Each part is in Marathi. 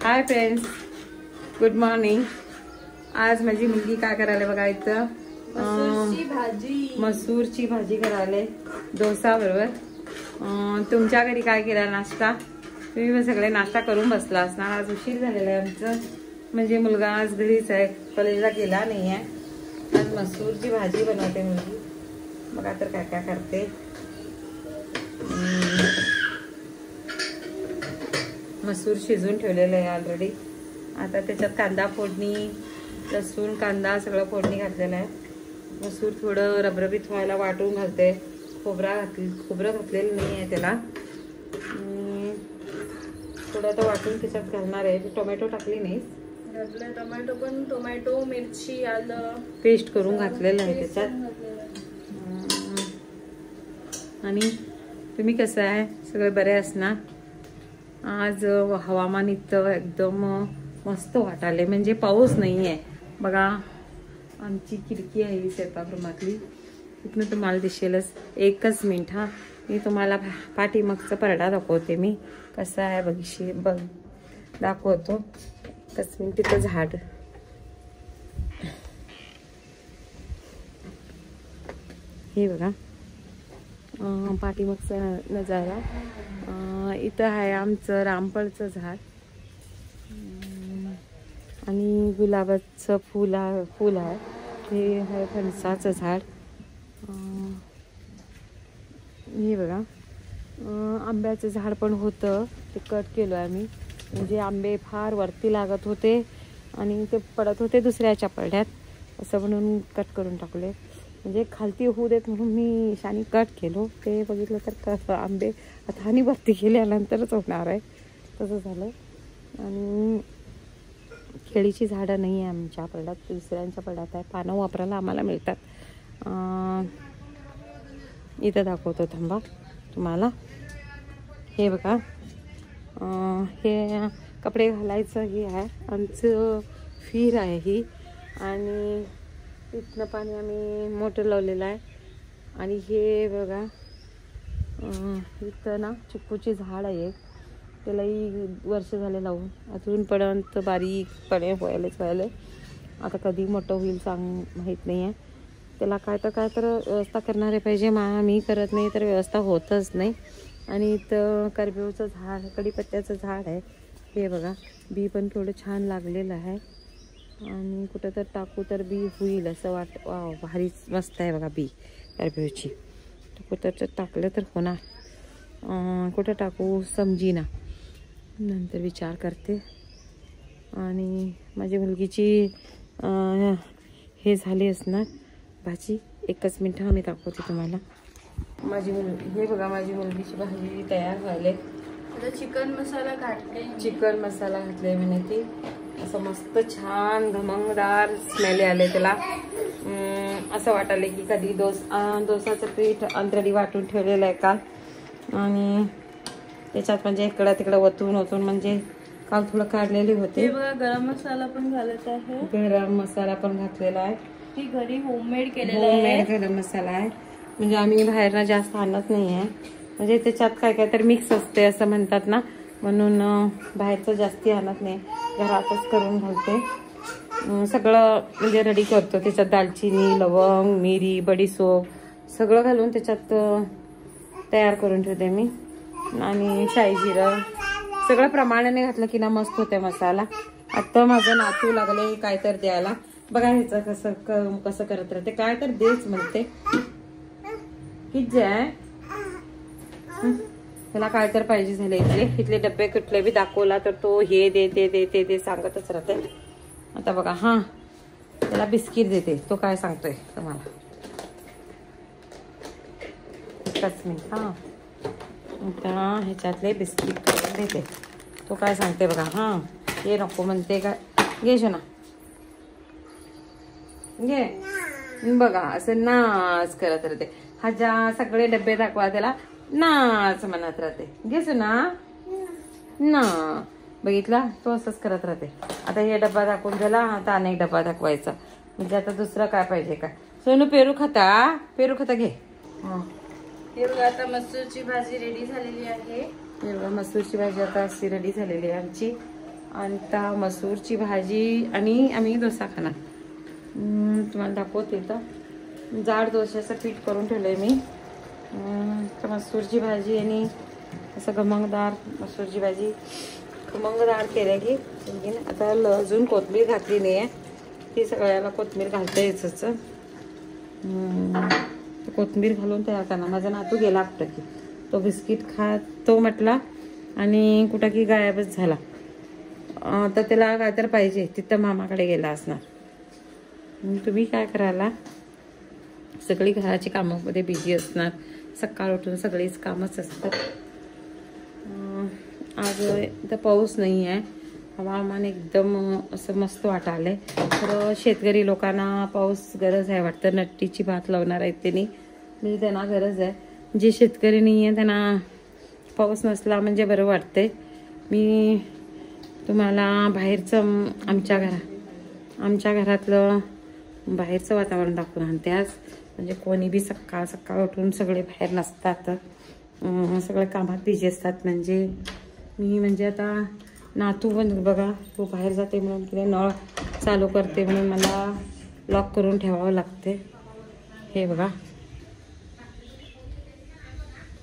Hi friends, good morning. आज माझी मुलगी काय करायला बघा इथं मसूरची भाजी करायला डोसा बरोबर। तुमच्या घरी काय केला नाश्ता? तुम्ही सगळे नाश्ता करून बसला असणार। आज उशीर झालेला आहे आमचं, म्हणजे मुलगा आज घरीच आहे, कॉलेजला गेला नाही आहे। आज मसूरची भाजी बनवते मुलगी, बघा तर काय काय करते। मसूर शिजवून ठेवलेलं आहे ऑलरेडी। आता त्याच्यात कांदा फोडणी, लसूण कांदा सगळं फोडणी घातलेलं आहे। मसूर थोडं रबरबीत व्हायला वाटून घालते। खोबरं घातलेलं नाही आहे त्याला, थोडं आता वाटून त्याच्यात घालणार आहे। टोमॅटो टाकली नाही, टोमॅटो मिरची आलं पेस्ट करून घातलेलं आहे त्याच्यात। आणि तुम्ही कसं आहे? सगळे बरे असणार? आज हवामान इतकं एकदम मस्त वाटाले, म्हणजे पाऊस नाही आहे बघा। आमची खिडकी आहे ही स्वयंपाकरूमातली, इथनं तुम्हाला दिसेलच। एकच मिनिट हा, मी तुम्हाला पाठीमागचा पडदा दाखवते। मी कसं आहे बघ दाखवतो। एकच मिनिट, तिथं झाड हे बघा, पाठीमागचा नजारा। इथं आहे आमचं रामफळचं झाड आणि गुलाबाचं फूल आहे। हे आहे फणसाचं झाड। हे बघा, आंब्याचं झाड पण होतं, ते कट केलं आम्ही। म्हणजे आंबे फार वरती लागत होते आणि ते पडत होते दुसऱ्याच्या पडड्यात, असं म्हणून कट करून टाकले। म्हणजे खालती होऊ देत म्हणून मी शानी कट केलो। ते बघितलं तर आंबे आता आणि वरती गेल्यानंतरच होणार आहे, तसं झालं। आणि केळीची झाडं नाही आहे आमच्या पडड्यात, दुसऱ्यांच्या पडड्यात आहे। पानं वापरायला आम्हाला मिळतात। इथं दाखवतो थांबा तुम्हाला। हे बघा, हे कपडे घालायचं हे आहे आमचं फिर आहे ही। आणि इथनं पाणी आम्ही मोटर लावलेलं आहे। आणि हे बघा, इथं ना चिक्कूची झाड आहे, त्यालाही वर्ष झाले लावून, अजूनपर्यंत बारीकपणे व्हायला। आता कधी मोठं होईल माहीत नाही आहे। त्याला काय तर व्यवस्था करणारे पाहिजे, मी करत नाही तर व्यवस्था होतच नाही। आणि इथं करबिवचं झाड, कढीपत्त्याचं झाड आहे। हे बघा, बी पण थोडं छान लागलेलं आहे। आणि कुठं तर टाकू तर बी होईल असं वाव भारीच मस्त आहे बघा बी करबिवची। कुठं तर टाकलं तर होणार, कुठं टाकू समजीना, नंतर विचार करते। आणि माझी मुलगीची हे झाली असणार भाजी। एकच मिनिट मी दाखवते तुम्हाला। हे बघा, माझी मुलगीची भाजी तयार झाली। आता चिकन मसाला घातले म्हणे ती, असं मस्त छान घमंगदार स्मेल आले त्याला। असं वाटले की कधी डोसाचं पीठ ऑलरेडी वाटून ठेवलेलं आहे काल, आणि त्याच्यात म्हणजे इकडं तिकडं ओतून म्हणजे काल थोडं काढलेले होते। गरम मसाला पण घालत आहे, गरम मसाला पण घातलेला आहे। ही घरी होममेड गरम मसाला आहे, म्हणजे आम्ही बाहेरनं जास्त आणत नाही आहे। म्हणजे त्याच्यात काय तर मिक्स असते असं म्हणतात ना, म्हणून बाहेरचं जास्ती आणत नाही, घरातच करून घालते। सगळं म्हणजे रेडी करतो, त्याच्यात दालचिनी, लवंग, मिरी, बडीशोप सगळं घालून त्याच्यात तयार करून ठेवते मी। आणि शाई जिरं सगळं प्रमाणाने घातलं की ना मस्त होते मसाला। आता माझं नातू लागले काय तर द्यायला, बघा ह्याचं कसं करत राहते, काय तर देच म्हणते की जय त्याला काय तर पाहिजे झाले। इथले डब्बे कुठले बी दाखवला तर तो हे दे सांगतच राहते। आता बघा, हा त्याला बिस्किट देते, तो काय सांगतोय तुम्हाला। एकच मिनिट हा, आता ह्याच्यातले बिस्किट करून देते, तो काय सांगते बघा। हा हे नको म्हणते काय, घे शोना घे। बघा असं नाच करत राहते, ह्याच्या सगळे डब्बे दाखवा त्याला नाच म्हणत राहते। घेसो ना बघितला, तो असंच करत राहते। आता हे डब्बा दाखवून झाला, आता अनेक डब्बा दाखवायचा, म्हणजे आता दुसरं काय पाहिजे का। सोनू पेरू खाता घे। हे बघा, आता मसूरची भाजी रेडी झालेली आहे। हे बघा, मसूरची भाजी आता अशी रेडी झालेली आहे आमची। आता मसूरची भाजी आणि आम्ही डोसा खाणार. तुम्हाला दाखवते तर जाड डोश्याचं पीठ करून ठेवलं आहे मी. तर मसूरची भाजी आणि असं खमंगदार मसूरची भाजी खमंगदार केल्या की आता अजून कोथिंबीर घातली नाही आहे. ती सगळ्याला कोथिंबीर घालता यायचंच. कोथिंबीर घालून तयार करणार. माझा नातू गेला कुठं की तो बिस्किट खातो म्हटला आणि कुठं की गायबच झाला. तर त्याला काय तर पाहिजे तिथं मामाकडे गेला असणार. तुम्ही काय करायला सगळी घराची कामामध्ये बिझी असणार. सकाळ उठून सगळीच कामच असतात. आज इथं पाऊस नाही आहे. हवामान एकदम असं मस्त वाटायलंय. तर शेतकरी लोकांना पाऊस गरज आहे वाटतं. नट्टीची भात लावणार आहेत त्यांनी म्हणजे त्यांना गरज आहे. जे शेतकरी नाही आहे त्यांना पाऊस नसला म्हणजे बरं वाटते. मी तुम्हाला बाहेरचं आमच्या घरातलं बाहेरचं वातावरण दाखवून आणते आज. म्हणजे कोणी बी सकाळ उठून सगळे बाहेर नसतात. सगळे कामात बिझी असतात. म्हणजे आता नातू पण बघा तो बाहेर जाते म्हणून तिने नळ चालू करते म्हणून मला लॉक करून ठेवावं लागते. हे बघा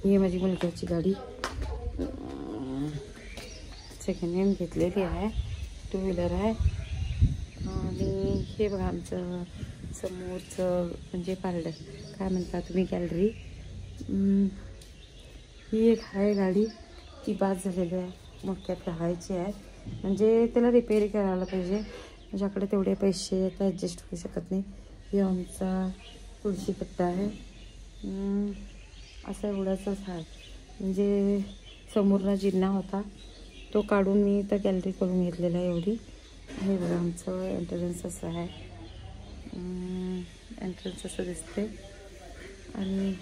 ही माझी मुलग्याची गाडी सेकंड हँड घेतलेली आहे. 2 व्हीलर आहे. आणि हे बघा आमचं समोरचं म्हणजे पार्लर काय म्हणता तुम्ही गॅलरी. ही एक आहे गाडी ती बाद झालेली आहे. मोठ्यात घालायची आहे म्हणजे त्याला रिपेअर करायला पाहिजे. माझ्याकडे तेवढे पैसे आता ॲडजस्ट होऊ शकत नाही. हे आमचा तुळशी कट्टा आहे. असं एवढाचाच आहे. म्हणजे समोरला जिन्ना होता तो काढून मी तर गॅलरी करून घेतलेला आहे एवढी. हे बघा आमचं एंट्रन्स असं आहे. एंट्रन्स असं दिसते. आणि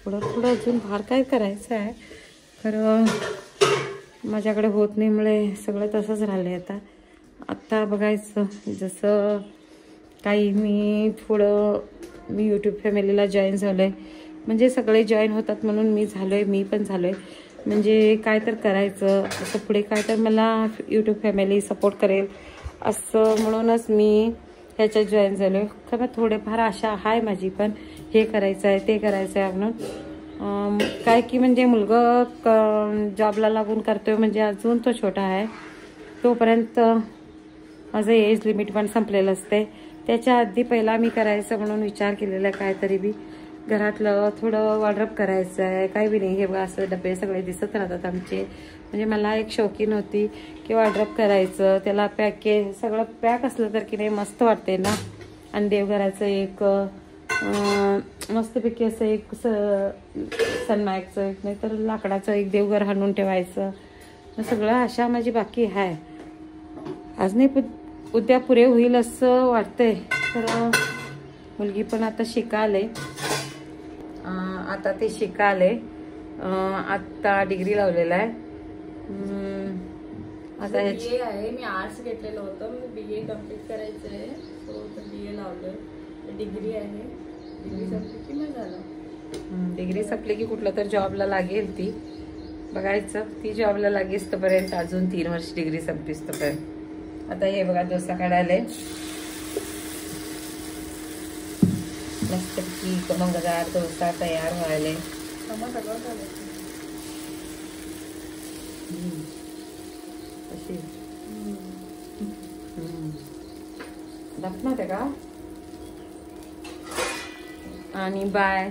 थोडं अजून फार काय करायचं आहे खरं माझ्याकडे होत नाहीमुळे सगळं तसंच राहिलं आहे. आता बघायचं जसं काही मी यूट्यूब फॅमिलीला जॉईन झालो आहे. म्हणजे सगळे जॉईन होतात म्हणून मी पण झालो आहे. म्हणजे काय तर करायचं असं पुढे काय तर मला यूट्यूब फॅमिली सपोर्ट करेल असं म्हणूनच मी ह्याच्यात जॉईन झालो आहे. खरं थोडेफार आशा आहे माझी पण हे करायचं आहे ते करायचं आहे म्हणून. काय की म्हणजे मुलगा जॉबला लागून करतोय म्हणजे अजून तो छोटा आहे. तोपर्यंत माझं एज लिमिट पण संपलेलं असते. त्याच्या आधी पहिला मी करायचं म्हणून विचार केलेला आहे. काहीतरी बी घरातलं थोडं वॉर्डरोब करायचं आहे. काही बी नाही. हे बघा असं डबे सगळे दिसत राहतात आमचे. म्हणजे मला एक शौकीन होती की वॉर्डरोब करायचं. त्याला सगळं पॅक असलं तर की नाही मस्त वाटते ना. आणि देवघराचं एक मस्तपैकी असं एक सनमायकचं एक नाही तर लाकडाचं एक देवघर हाणून ठेवायचं. सगळं अशा माझी बाकी आहे. आज नाही उद्या पुरे होईल असं वाटतंय. तर मुलगी पण आता शिकाले. आता डिग्री लावलेला आहे. आता BA आहे. मी आर्ट्स घेतलेलं होतं. मी BA कम्प्लीट करायचं आहे. सो BA लावलं. डिग्री आहे. डिग्री संपली की मग झालं. डिग्री संपली की कुठलं तर जॉबला लागेल ती. बघायचं ती जॉबला लागेल तोपर्यंत अजून 3 वर्ष डिग्री संपलीस तोपर्यंत. आता हे बघा डोसा काढायला मस्तपैकी खमंगदार डोसा तयार व्हायला. दाखवणार आहे का. आणि बाय.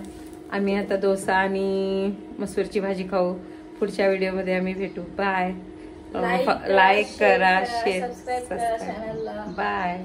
आम्ही आता डोसा आणि मसूरची भाजी खाऊ. पुढच्या व्हिडिओमध्ये आम्ही भेटू. बाय. लाईक करा शेअर सबस्क्राईब. बाय.